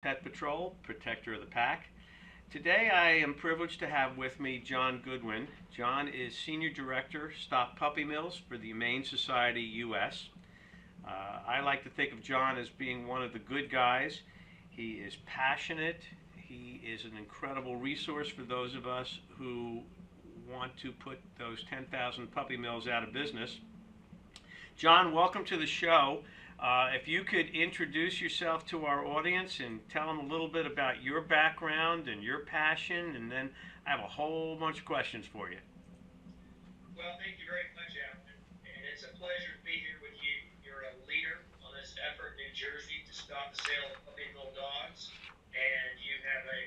Pet Patrol, Protector of the Pack. Today I am privileged to have with me John Goodwin. John is Senior Director, Stop Puppy Mills for the Humane Society US. I like to think of John as being one of the good guys. He is passionate. He is an incredible resource for those of us who want to put those 10,000 puppy mills out of business. John, welcome to the show. If you could introduce yourself to our audience and tell them a little bit about your background and your passion, and then I have a whole bunch of questions for you. Well, thank you very much, Alan. And it's a pleasure to be here with you. You're a leader on this effort in New Jersey to stop the sale of puppy mill dogs. And you have a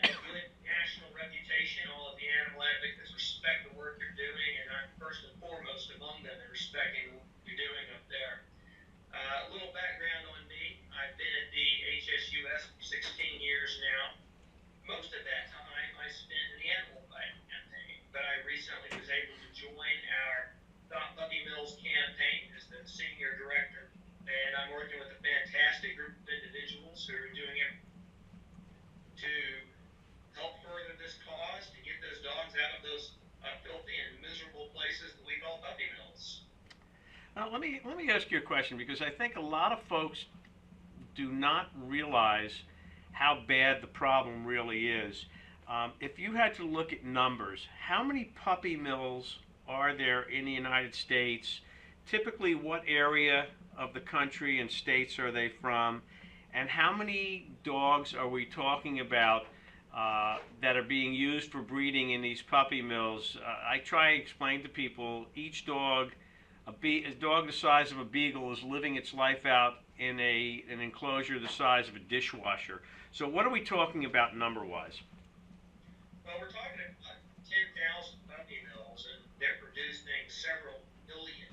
good national reputation. All of the animal advocates respect the work you're doing, and I'm first and foremost among them in respecting what you're doing up there. A little background on me. I've been at the HSUS for 16 years now. Most of that time I spent in the animal fight campaign, but I recently was able to join our Stop Puppy Mills campaign as the senior director, and I'm working with a fantastic group of individuals who are doing it to help further this cause, to get those dogs out of those filthy and miserable places that we call puppy mills. Let me ask you a question because I think a lot of folks do not realize how bad the problem really is. If you had to look at numbers, how many puppy mills are there in the United States? Typically, what area of the country and states are they from? And how many dogs are we talking about that are being used for breeding in these puppy mills? I try to explain to people each dog, a dog the size of a beagle, is living its life out in an enclosure the size of a dishwasher. So what are we talking about number-wise? Well, we're talking about 10,000 puppy mills, and they're producing several million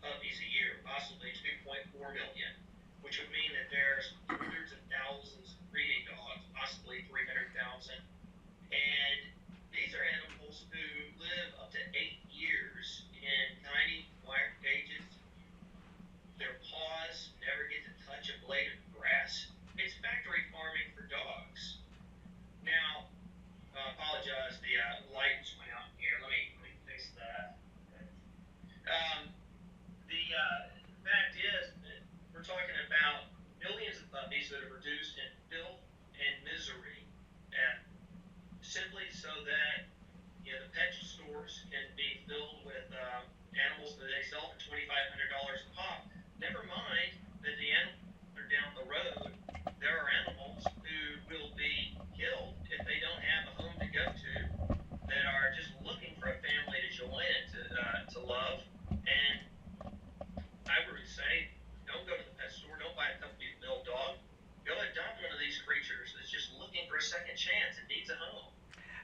puppies a year, possibly 2.4 million, which would mean that there's hundreds of thousands of breeding dogs, possibly 300,000. And these are animals who live up to 8 years in tiny wire cages. Their paws never get to touch a blade of grass. It's factory farming for dogs. Now, I apologize, the lights went out here. Let me fix that. The fact is that we're talking about millions of puppies that are reduced in filth and misery, and simply so that the pet stores can be filled with animals that they sell for $2,500 a pop. Never mind that the animals that are down the road, there are animals who will be killed if they don't have a home to go to, that are just looking for a family to join and to love. And I would say, don't go to the pet store, don't buy a puppy mill dog. Go adopt one of these creatures that's just looking for a second chance and needs a home.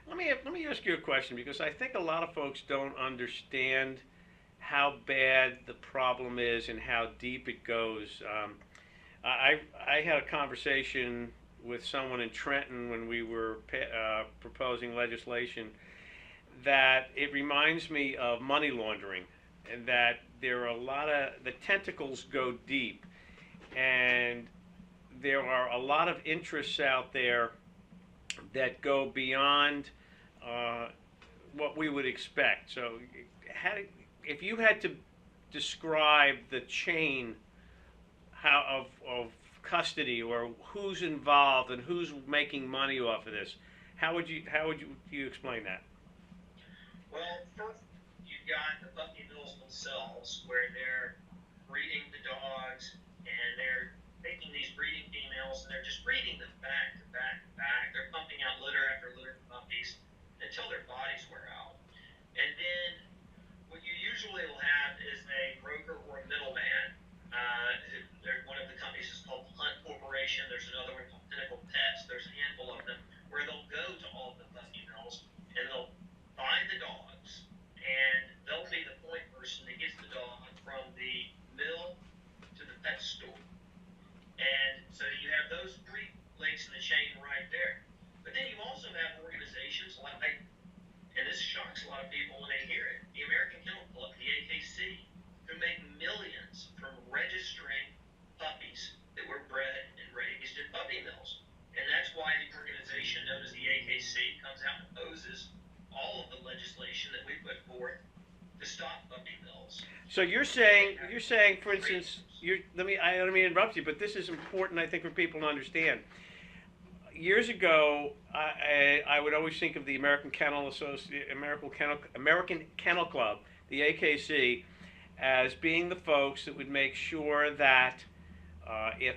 Let me ask you a question because I think a lot of folks don't understand how bad the problem is and how deep it goes. I had a conversation with someone in Trenton when we were proposing legislation that it reminds me of money laundering, and that there are a lot of the tentacles go deep, and there are a lot of interests out there that go beyond uh, what we would expect. So, if you had to describe the chain of custody, or who's involved and who's making money off of this, how would you explain that? Well, first, you've got the puppy mills themselves, where they're breeding the dogs, and they're taking these breeding females, and they're just breeding them back to back to back. They're pumping out litter after litter of puppies until their bodies wear out. And then what you usually will have is a broker or a middleman. One of the companies is called Hunt Corporation. There's another one called Pinnacle Pets. There's a handful of them where they'll go to all of the puppy mills and they'll buy the dogs, and they'll be the point person that gets the dog from the mill to the pet store. And so you have those three links in the chain right there. But then you also have organizations like, and this shocks a lot of people when they hear it, the American Kennel Club, the AKC, who make millions from registering puppies that were bred and raised in puppy mills. That's why the organization known as the AKC comes out and opposes all of the legislation that we put forth to stop puppy mills. So you're saying, for instance, I don't mean to interrupt you, but this is important, I think, for people to understand. Years ago, I would always think of the American Kennel Club, the AKC, as being the folks that would make sure that if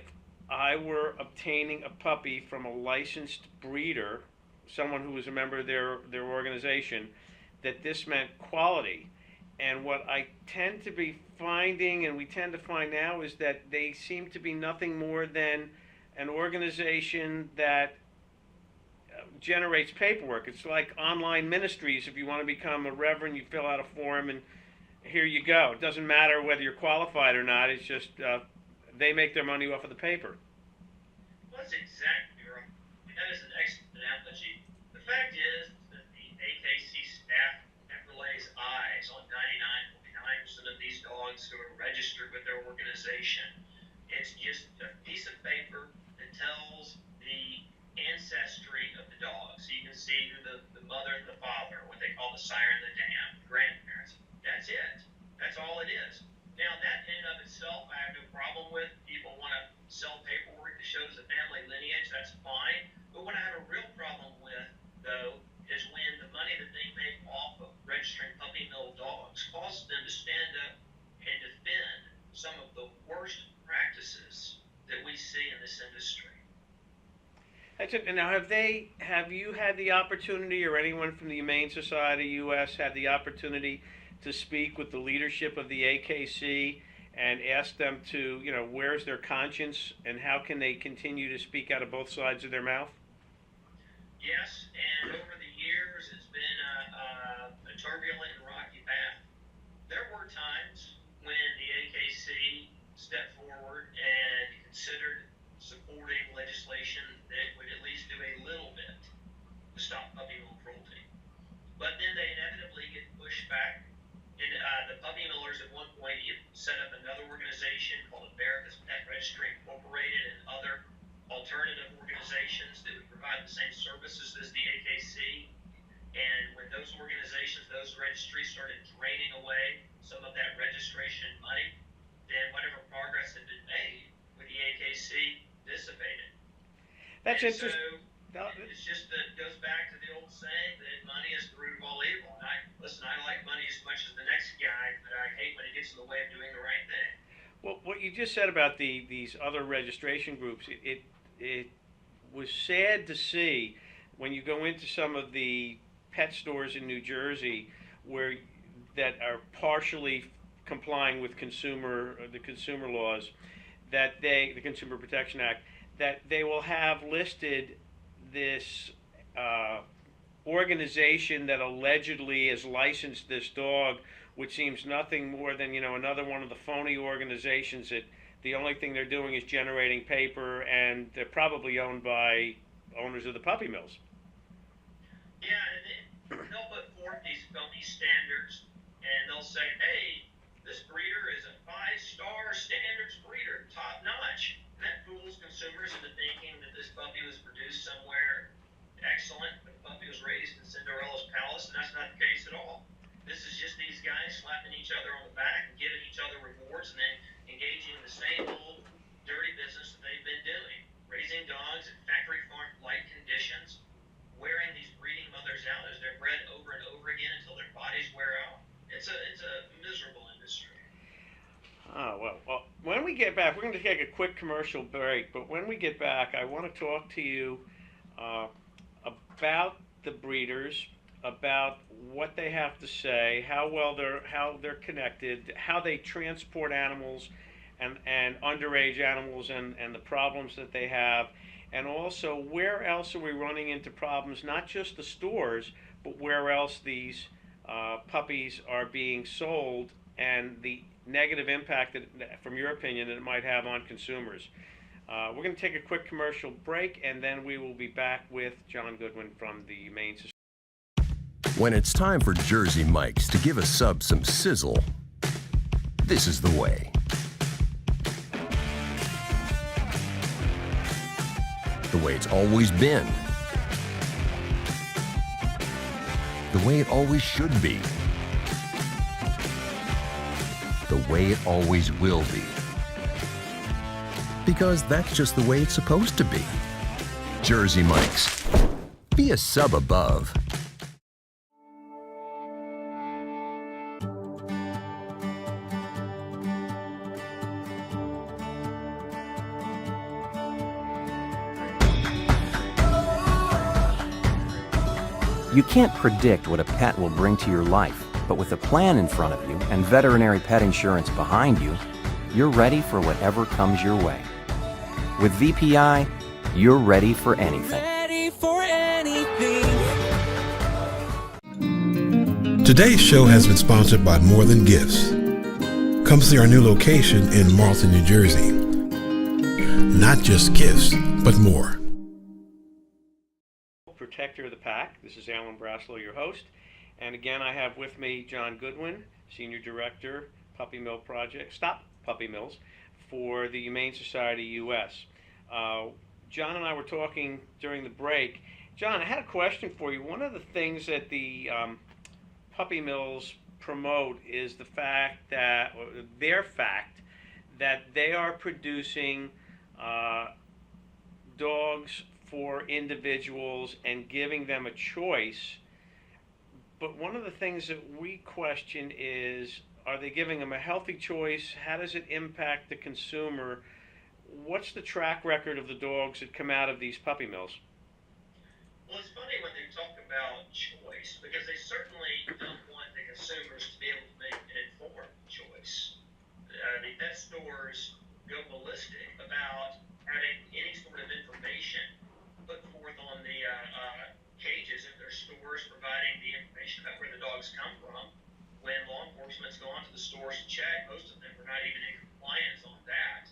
I were obtaining a puppy from a licensed breeder, someone who was a member of their organization, that this meant quality. And what I tend to be finding, and we tend to find now, is that they seem to be nothing more than an organization that generates paperwork. It's like online ministries. If you want to become a reverend, you fill out a form and here you go. It doesn't matter whether you're qualified or not. It's just they make their money off of the paper. Well, that's exactly right. That is an excellent analogy. The fact is that the AKC staff never lays eyes on 99.9% of these dogs who are registered with their organization. It's just a piece of paper that tells the ancestry of the dog. So you can see who the mother and the father, what they call the sire and the dam, the grandparents. That's it. That's all it is. Now, that in and of itself, I have no problem with. People want to sell paperwork that shows the family lineage. That's fine. But what I have a real problem with, though, is when the money that they make off of registering puppy mill dogs causes them to stand up and defend some of the worst practices that we see in this industry. That's it. And now, have you had the opportunity, or anyone from the Humane Society U.S. had the opportunity to speak with the leadership of the AKC and ask them to, where's their conscience and how can they continue to speak out of both sides of their mouth? Yes, and over the years, it's been a turbulent and rocky path. There were times when the AKC stepped forward and considered supporting legislation that would at least do a little bit to stop puppy mill cruelty. But then they inevitably get pushed back. And the puppy millers at one point set up another organization called America's Pet Registry Incorporated and other alternative organizations that would provide the same services as the AKC. And when those organizations, those registries started draining away some of that registration money, then whatever progress had been made with the AKC dissipated. That's and interesting. So it's just that it goes back to the old saying that money is the root of all evil. And I like money as much as the next guy, but I hate when it gets in the way of doing the right thing. Well, what you just said about these other registration groups, it was sad to see when you go into some of the pet stores in New Jersey that are partially complying with the consumer laws, the Consumer Protection Act, that they will have listed this organization that allegedly has licensed this dog, which seems nothing more than another one of the phony organizations that the only thing they're doing is generating paper, and they're probably owned by owners of the puppy mills. Yeah, and they'll put forth these phony standards, and they'll say, hey, this breeder is a 5-star standards breeder, top notch. And that fools consumers into thinking that this puppy was produced somewhere excellent, but the puppy was raised in Cinderella's palace, and that's not the case at all. This is just these guys slapping each other on the back and giving each other rewards and then engaging in the same old dirty business that they've been doing, raising dogs in factory farm-like conditions, wearing these breeding mothers out as they're bred over and over again until their bodies wear out. It's a miserable industry. Oh, well, when we get back, we're going to take a quick commercial break, but when we get back, I want to talk to you about the breeders, about what they have to say, how they're connected, how they transport animals and underage animals and the problems that they have, and also where else are we running into problems, not just the stores, but where else these puppies are being sold and the negative impact that, from your opinion, that it might have on consumers. We're going to take a quick commercial break, and then we will be back with John Goodwin from the Humane Society. When it's time for Jersey Mike's to give a sub some sizzle, this is the way. the way it's always been, the way it always should be, the way it always will be. Because that's just the way it's supposed to be. Jersey Mike's. Be a sub above. You can't predict what a pet will bring to your life, but with a plan in front of you and veterinary pet insurance behind you, you're ready for whatever comes your way. With VPI, you're ready for anything. Today's show has been sponsored by More Than Gifts. Come see our new location in Marlton, New Jersey. Not just gifts, but more. Protector of the Pack. This is Alan Braslow, your host. And again, I have with me John Goodwin, Senior Director, Puppy Mill Project, Stop Puppy Mills, for the Humane Society US. John and I were talking during the break. John, I had a question for you. One of the things that the puppy mills promote is the fact that, or their fact, that they are producing dogs for individuals and giving them a choice. But one of the things that we question is, are they giving them a healthy choice? How does it impact the consumer? What's the track record of the dogs that come out of these puppy mills? Well, it's funny when they talk about choice, because they certainly don't want the consumers to be able to make an informed choice. The pet stores go ballistic about having any sort of information put forth on the cages of their stores, providing the information about where the dogs come from. When law enforcement's gone to the stores to check, most of them were not even in compliance on that.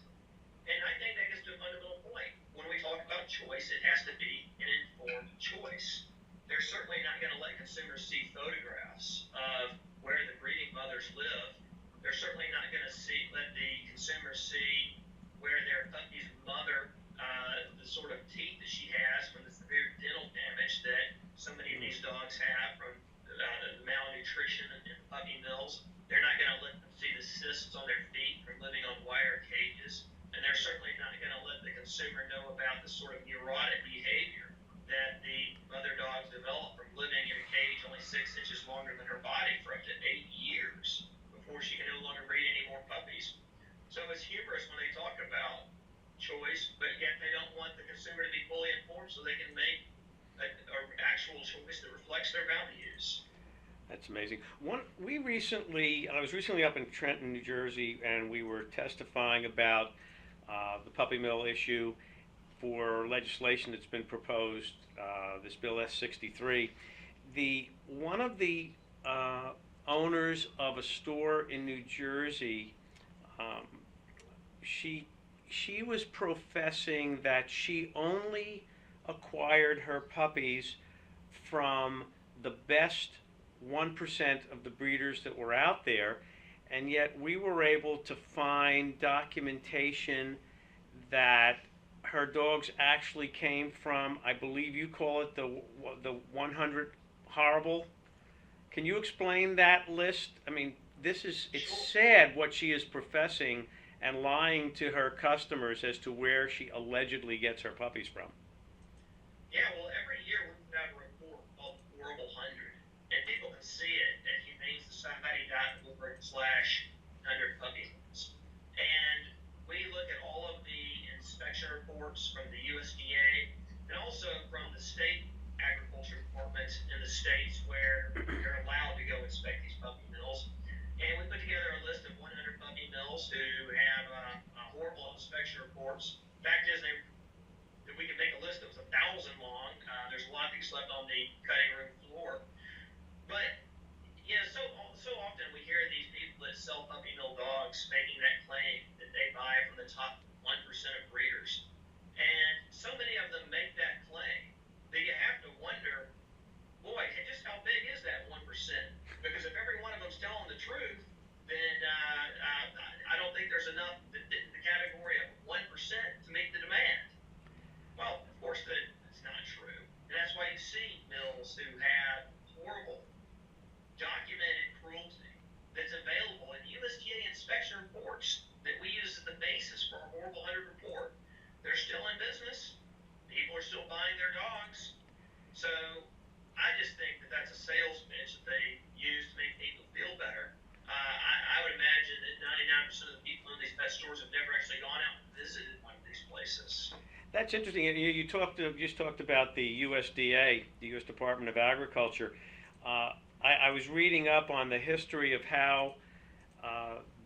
And I think that gets to a fundamental point. When we talk about choice, it has to be an informed choice. They're certainly not going to let consumers see photographs of where the breeding mothers live. They're certainly not going to let the consumers see where their puppy's mother, the sort of teeth that she has from the severe dental damage that so many of these dogs have from the malnutrition in the puppy mills. They're not going to let them see the cysts on their feet from living on wire cages. And they're certainly not going to let the consumer know about the sort of neurotic behavior that the mother dogs develop from living in a cage only 6 inches longer than her body for up to 8 years before she can no longer breed any more puppies. So it's humorous when they talk about choice, but yet they don't want the consumer to be fully informed so they can make an actual choice that reflects their values. That's amazing. I was recently up in Trenton, New Jersey, and we were testifying about the puppy mill issue for legislation that's been proposed, this bill S63. One of the owners of a store in New Jersey, she was professing that she only acquired her puppies from the best 1% of the breeders that were out there, and yet we were able to find documentation that her dogs actually came from, I believe you call it the 100 horrible. Can you explain that list? I mean, it's sad what she is professing and lying to her customers as to where she allegedly gets her puppies from. Yeah, well, every year we have a report called Horrible 100, and people can see it at humanesociety.org/100 puppies. And we look at all of the inspection reports from the USDA and also from the state agriculture departments in the states where they're allowed to go inspect these puppy mills. And we put together a list of 100 puppy mills who have horrible inspection reports. Fact is, we could make a list that was 1,000 long. There's a lot of things left on the cutting room floor. But, so often we hear these people that sell puppy mill dogs making that claim that they buy from the top 1% of breeders. And so many of them make that claim that you have to wonder, boy, just how big is that 1%? Because if every one of them's telling the truth, then I don't think there's enough that fit in the category of 1% to meet the demand. Well, of course, That's interesting. Just talked about the USDA, the U.S. Department of Agriculture. I was reading up on the history of how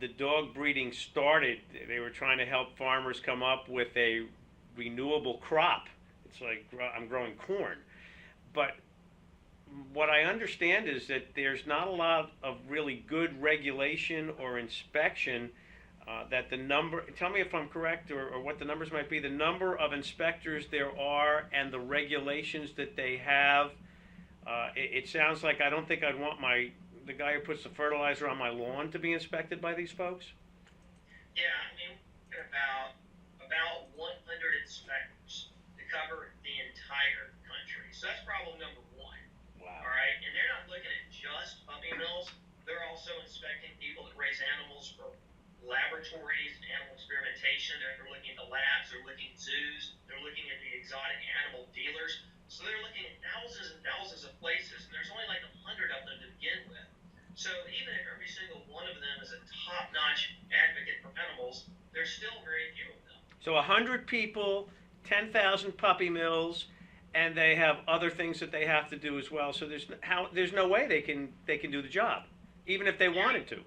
the dog breeding started. They were trying to help farmers come up with a renewable crop. It's like I'm growing corn, but what I understand is that there's not a lot of really good regulation or inspection. That the number, tell me if I'm correct or what the numbers might be, the number of inspectors there are and the regulations that they have. It sounds like I don't think I'd want the guy who puts the fertilizer on my lawn to be inspected by these folks. Yeah, I mean, we're about 100 inspectors to cover the entire country. So that's problem number one. Wow. All right, and they're not looking at just puppy mills. They're also inspecting people that raise animals for laboratories and animal experimentation. They're looking at the labs. They're looking at zoos. They're looking at the exotic animal dealers. So they're looking at thousands and thousands of places, and there's only like 100 of them to begin with. So even if every single one of them is a top-notch advocate for animals, there's still very few of them. So 100 people, 10,000 puppy mills, and they have other things that they have to do as well. So there's no way they can do the job, even if they wanted to.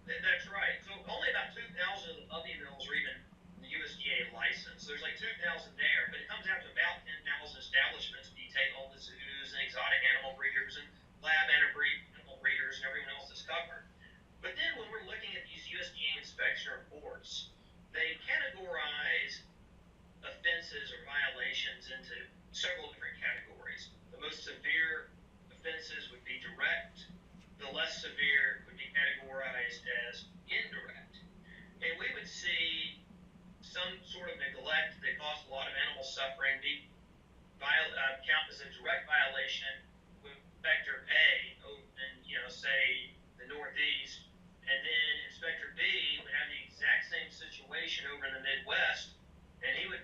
That's right. So only about 2,000 of the puppy mills are even the USDA license. There's like 2,000 there, but it comes out to about 10,000 establishments when you take all the zoos and exotic animal breeders and lab animal breeders and everyone else that's covered. But then when we're looking at these USDA inspection reports, they categorize offenses or violations into several different categories. The most severe offenses would be direct. The less severe would be categorized as indirect. And we would see some sort of neglect that caused a lot of animal suffering be count as a direct violation with Inspector A in, say, the Northeast, and then Inspector B would have the exact same situation over in the Midwest, and he would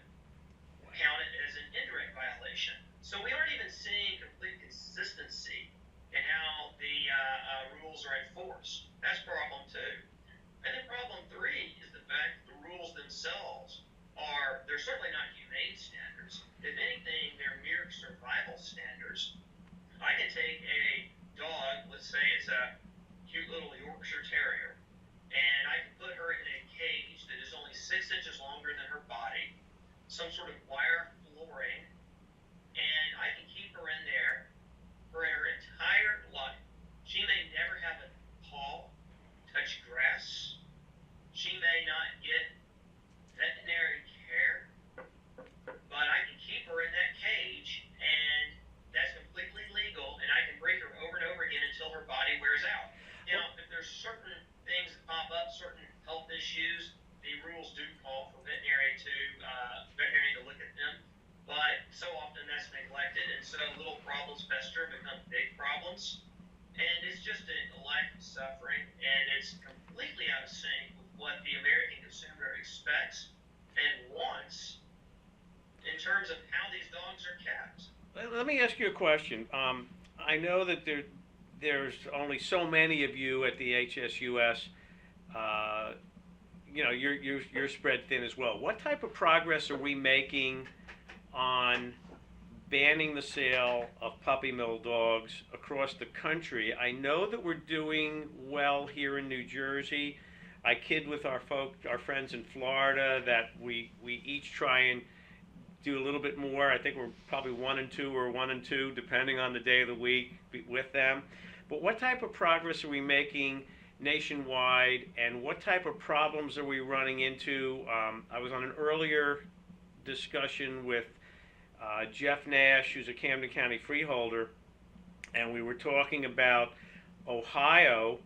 count it as an indirect violation. So we aren't even seeing complete consistency in how the rules are enforced. That's problem two. And then problem three is the fact that the rules themselves they're certainly not humane standards. If anything, they're mere survival standards. I can take a dog, let's say it's a cute little Yorkshire Terrier, and I can put her in a cage that is only 6 inches longer than her body, some sort of wire flooring, and I can keep her in there for her entire life. She may never have a paw touch grass. She may not get veterinary care, but I can keep her in that cage, and that's completely legal, and I can breed her over and over again until her body wears out. Now, if there's certain things that pop up, certain health issues, the rules do call for veterinary to look at them, but so often that's neglected, and so little problems fester and become big problems, and it's just a life of suffering, and it's completely out of sync with what the American consumer expects and wants in terms of how these dogs are kept. Let me ask you a question. I know that there's only so many of you at the HSUS. You're spread thin as well. What type of progress are we making on banning the sale of puppy mill dogs across the country? I know that we're doing well here in New Jersey. I kid with our friends in Florida, that we each try and do a little bit more. I think we're probably 1 and 2 or 1 and 2, depending on the day of the week with them. But what type of progress are we making nationwide, and what type of problems are we running into? I was on an earlier discussion with Jeff Nash, who's a Camden County freeholder, and we were talking about Ohio,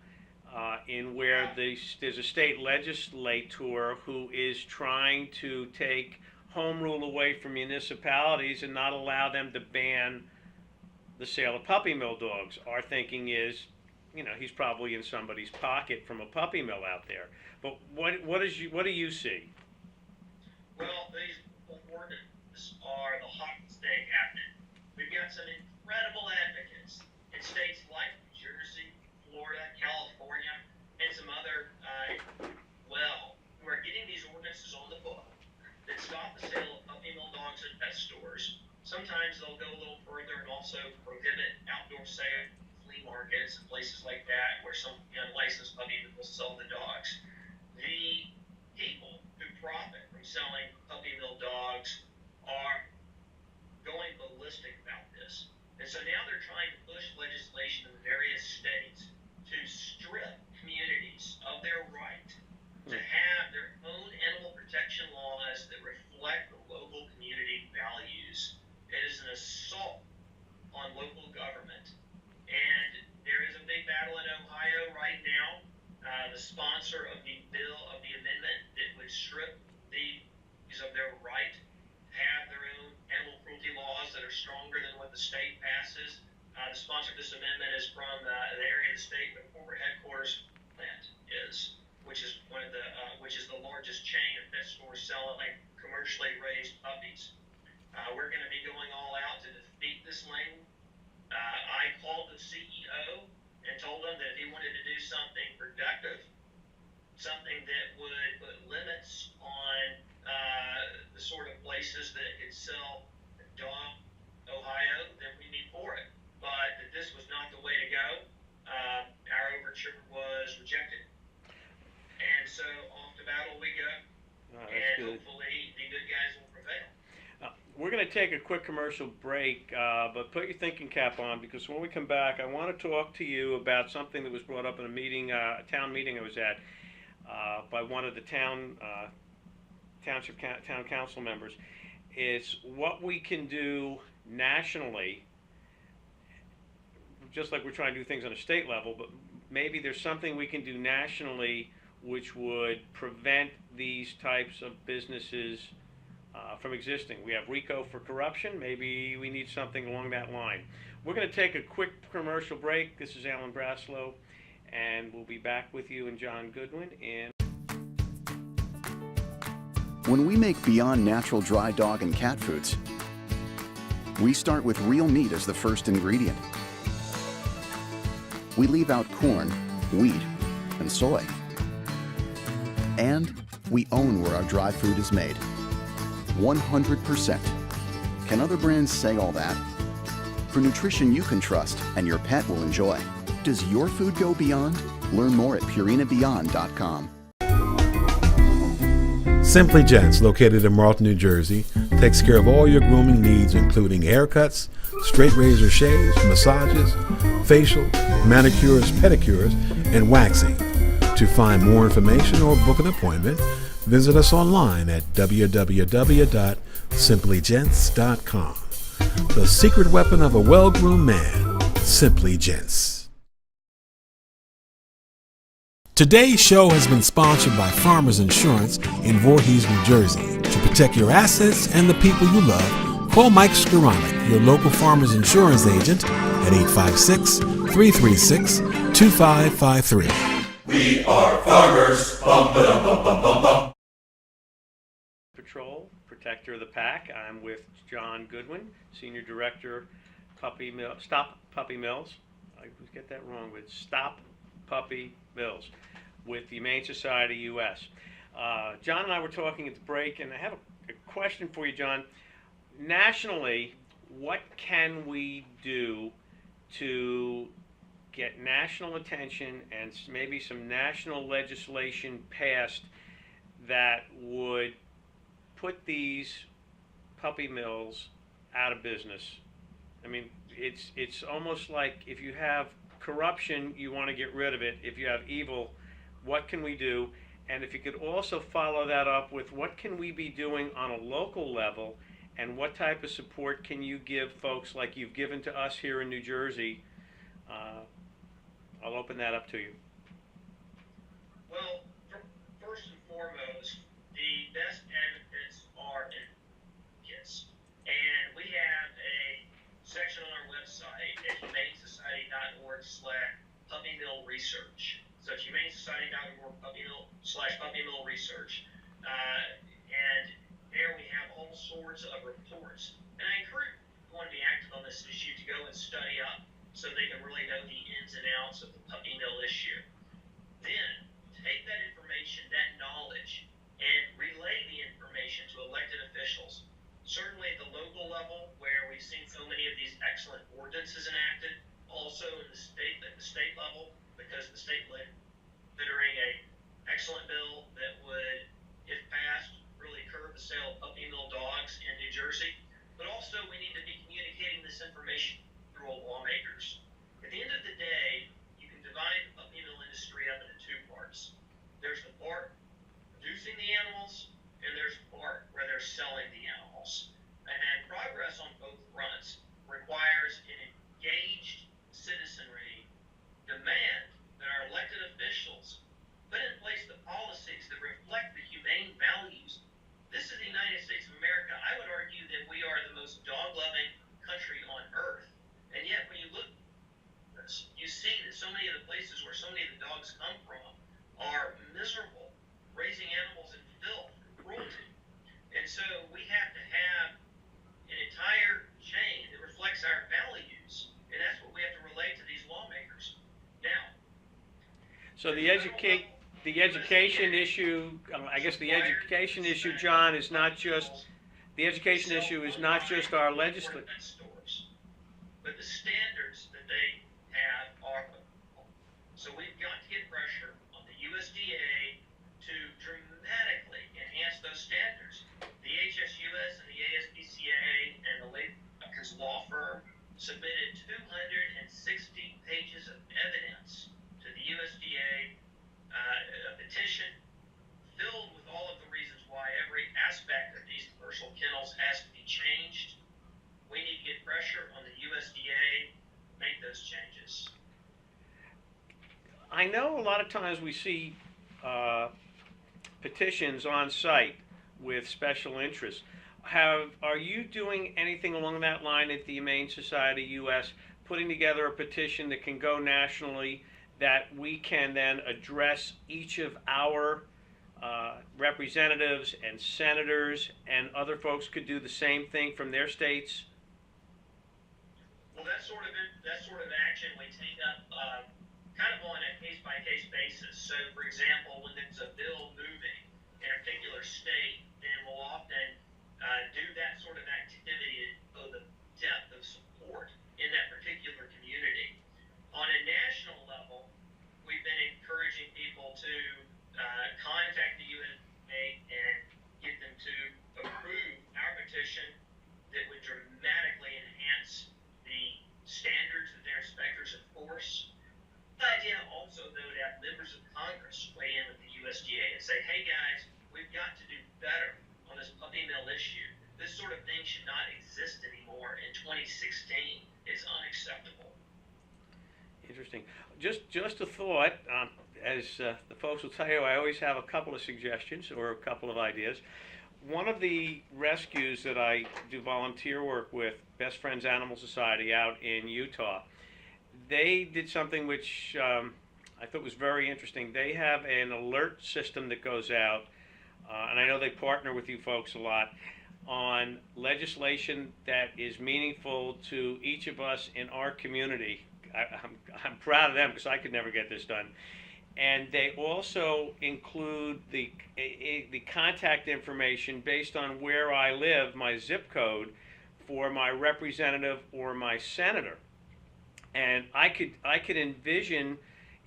in where there's a state legislator who is trying to take home rule away from municipalities and not allow them to ban the sale of puppy mill dogs. Our thinking is, he's probably in somebody's pocket from a puppy mill out there. But what do you see? Well, these ordinances are the hottest thing happening. We've got some incredible advocates in states like New Jersey, Florida, California, and some other, who are getting these ordinances on the book that stop the sale of puppy mill dogs they'll go a little further and also prohibit outdoor sale, flea markets, and places like that where some unlicensed puppy will sell the dogs. The people who profit from selling puppy mill dogs are going ballistic about this. And so now they're trying to push legislation in various states to strip communities of their right to have their own animal protection laws that reflect the local community values. It is an assault on local government. And there is a big battle in Ohio right now. The sponsor of the bill, of the amendment that would strip these of their right to have their own animal cruelty laws that are stronger than what the state passes. The sponsor of this amendment is from the area of the state where the corporate headquarters plant is, which is which is the largest chain of pet stores selling commercially raised puppies. We're going to be going all out to defeat this language. I called the CEO and told him that if he wanted to do something productive, something that would put limits on the sort of places that could sell dog Ohio, then we'd be for it. But that this was not the way to go. Our overture was rejected. And so off to battle we go. And good. Hopefully the good guys will prevail. We're going to take a quick commercial break, but put your thinking cap on, because when we come back, I want to talk to you about something that was brought up in a meeting, a town meeting I was at, by one of the township town council members. It's what we can do nationally, just like we're trying to do things on a state level, but maybe there's something we can do nationally which would prevent these types of businesses from existing. We have RICO for corruption. Maybe we need something along that line. We're going to take a quick commercial break. This is Alan Braslow, and we'll be back with you and John Goodwin in. When we make Beyond Natural dry dog and cat foods, we start with real meat as the first ingredient. We leave out corn, wheat, and soy. And we own where our dry food is made. 100%. Can other brands say all that? For nutrition you can trust and your pet will enjoy. Does your food go beyond? Learn more at purinabeyond.com. Simply Gents, located in Marlton, New Jersey, takes care of all your grooming needs, including haircuts, straight razor shaves, massages, facial, manicures, pedicures, and waxing. To find more information or book an appointment, visit us online at www.simplygents.com. The secret weapon of a well-groomed man, Simply Gents. Today's show has been sponsored by Farmers Insurance in Voorhees, New Jersey. To protect your assets and the people you love, call Mike Skoranek, your local Farmers Insurance agent, at 856-336-2553. We are farmers. Bum, ba-dum, bum, bum, bum, bum. Patrol, Protector of the Pack. I'm with John Goodwin, Senior Director, Stop Puppy Mills. I always get that wrong with Stop Puppy Mills with the Humane Society US. John and I were talking at the break, and I have a question for you, John. Nationally, what can we do to get national attention and maybe some national legislation passed that would put these puppy mills out of business? I mean, it's almost like if you have corruption, you want to get rid of it. If you have evil, what can we do? And if you could also follow that up with what can we be doing on a local level, and what type of support can you give folks like you've given to us here in New Jersey? I'll open that up to you. Well, first and foremost, the best advocates are advocates. And we have a section on our website at humanesociety.org/puppy mill research. So it's humanesociety.org/puppy mill research. And there we have all sorts of reports. And I encourage anyone to be active on this issue to go and study up so they can really know the ins and outs of the puppy mill issue. Then take that information, that knowledge, and relay the information to elected officials. Certainly at the local level, where we we've seen so many of these excellent ordinances enacted, also at the state level, because the state considering a excellent bill that would, if passed, really curb the sale of puppy mill dogs in New Jersey. But also, we need to be communicating this information through all lawmakers. At the end of the day, you can divide the puppy mill industry up into two parts. There's the part producing the animals, and there's the part where they're selling the animals. And progress on both fronts requires an engaged citizenry demand that our elected officials put in place the policies that reflect the humane values. This is the United States of America. I would argue that we are the most dog-loving country on earth. And yet, when you look at this, you see that so many of the places where so many of the dogs come from are miserable, raising animals in filth and cruelty. And so we have to have an entire chain that reflects our values, and that's what we have to relate to these lawmakers. Now, So the education issue, I guess the education issue, John, is not just, the education issue is not just our legislature. But the standards that they have are, so we've got to get pressure on the USDA to dramatically enhance those standards. The HSUS and the ASPCA and the Lakers law firm submitted 260 pages of evidence to the USDA, a petition filled with all of the reasons why every aspect of these commercial kennels has to be changed. We need to get pressure on the USDA, make those changes. I know a lot of times we see petitions on site with special interests. Are you doing anything along that line at the Humane Society US, putting together a petition that can go nationally, that we can then address each of our representatives and senators, and other folks could do the same thing from their states? Well, that sort of action we take up kind of on a case-by-case basis. So, for example, when there's a bill moving in a particular state, then we'll often do that sort of activity of the depth of support in that particular community. On a national level, we've been encouraging people to contact the USDA and get them to approve our petition that would dramatically enhance the standards that their inspectors enforce. The idea also, though, to have members of Congress weigh in with the USDA and say, hey guys, we've got to do better on this puppy mill issue. This sort of thing should not exist anymore in 2016. It's unacceptable. Interesting. Just a thought, as the folks will tell you, I always have a couple of suggestions or a couple of ideas. One of the rescues that I do volunteer work with, Best Friends Animal Society out in Utah, they did something which I thought was very interesting. They have an alert system that goes out, and I know they partner with you folks a lot, on legislation that is meaningful to each of us in our community. I'm proud of them because I could never get this done. And they also include the contact information based on where I live, my zip code, for my representative or my senator. And I could envision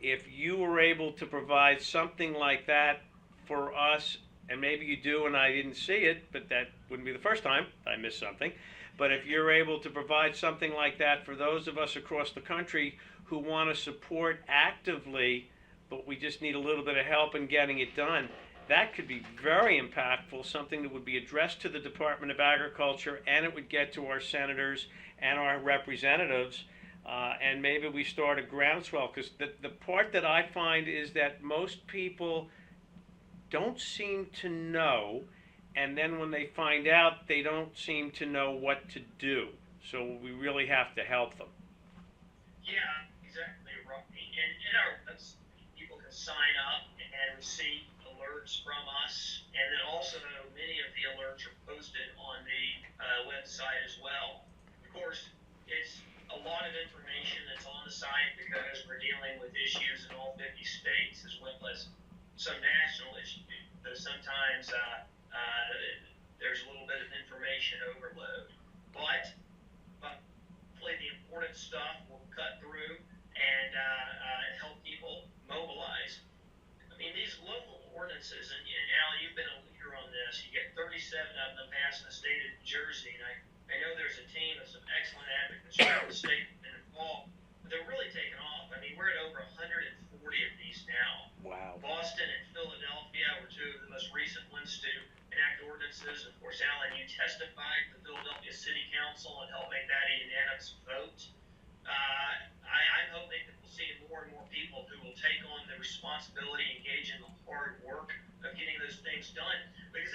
if you were able to provide something like that for us, and maybe you do and I didn't see it, but that wouldn't be the first time I missed something. But if you're able to provide something like that for those of us across the country who want to support actively, but we just need a little bit of help in getting it done, that could be very impactful, something that would be addressed to the Department of Agriculture, and it would get to our senators and our representatives, and maybe we start a groundswell, because the part that I find is that most people don't seem to know, and then when they find out, they don't seem to know what to do. So we really have to help them. Yeah, exactly right. And our people can sign up and receive alerts from us, and then also many of the alerts are posted on the website as well. Of course, it's a lot of information that's on the site because we're dealing with issues in all 50 states as well as some national issues. So sometimes there's a little bit of information overload. But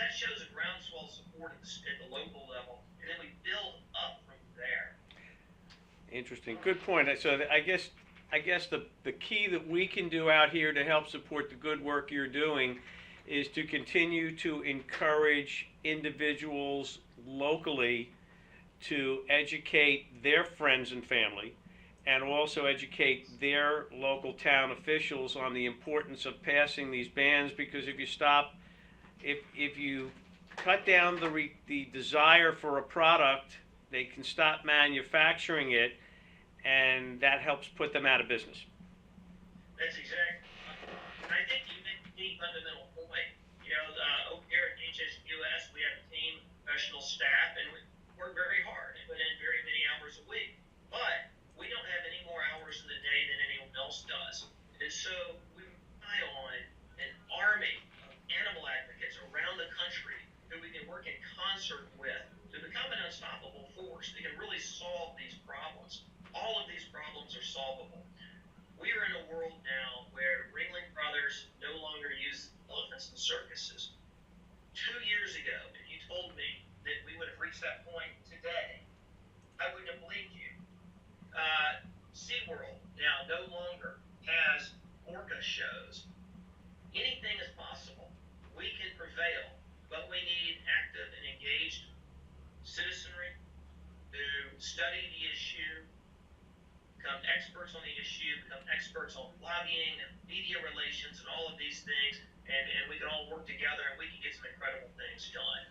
that shows a groundswell support at the local level, and then we build up from there. Interesting. Good point. So I guess the key that we can do out here to help support the good work you're doing is to continue to encourage individuals locally to educate their friends and family, and also educate their local town officials on the importance of passing these bans, because if you cut down the desire for a product, they can stop manufacturing it, and that helps put them out of business. That's exactly. I think you make the fundamental point. You know, over here at HSUS, we have a team, professional staff, and we work very hard and put in very many hours a week. But we don't have any more hours in the day than anyone else does. And so we rely on an army of animal advocates around the country who we can work in concert with to become an unstoppable force that can really solve these problems. All of these problems are solvable. We are in a world now where Ringling Brothers no longer use elephants in circuses. 2 years ago, if you told me that we would have reached that point today, I wouldn't have believed you. SeaWorld now no longer has orca shows. Anything is possible. We can prevail, but we need active and engaged citizenry who study the issue, become experts on the issue, become experts on lobbying and media relations and all of these things, and we can all work together and we can get some incredible things done.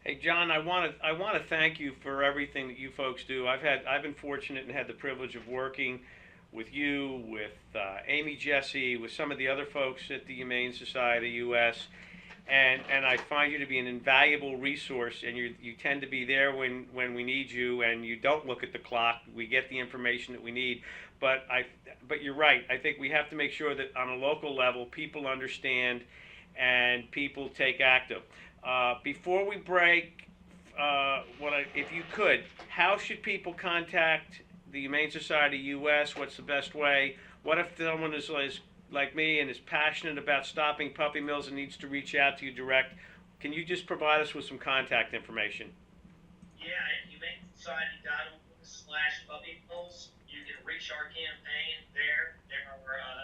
Hey John, I want to thank you for everything that you folks do. I've been fortunate and had the privilege of working with you, with Amy Jesse, with some of the other folks at the Humane Society US, and I find you to be an invaluable resource. And you tend to be there when we need you, and you don't look at the clock. We get the information that we need. But you're right. I think we have to make sure that on a local level, people understand and people take active. Before we break, if you could, how should people contact the Humane Society US? What's the best way? What if someone is like me and is passionate about stopping puppy mills and needs to reach out to you direct? Can you just provide us with some contact information? Yeah, at humanesociety.org/puppy mills, you can reach our campaign there.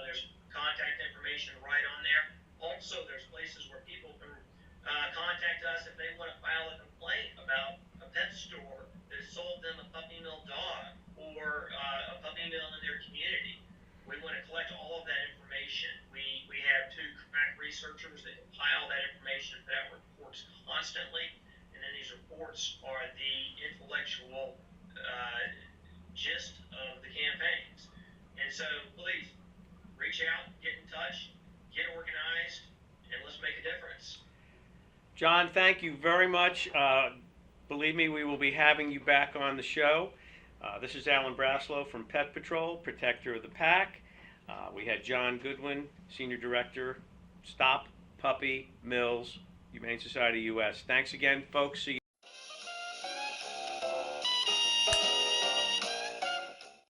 There's contact information right on there. Also, there's places where people can contact us if they want to file a complaint about a pet store that sold them a puppy mill dog or a puppy mill in their community. We want to collect all of that information. We have 2 crack researchers that compile that information, put out reports constantly, and then these reports are the intellectual gist of the campaigns. And so please reach out, get in touch, get organized, and let's make a difference. John, thank you very much. Believe me, we will be having you back on the show. This is Alan Braslow from Pet Patrol, Protector of the Pack. We had John Goodwin, Senior Director, Stop Puppy Mills, Humane Society US. Thanks again, folks. See you.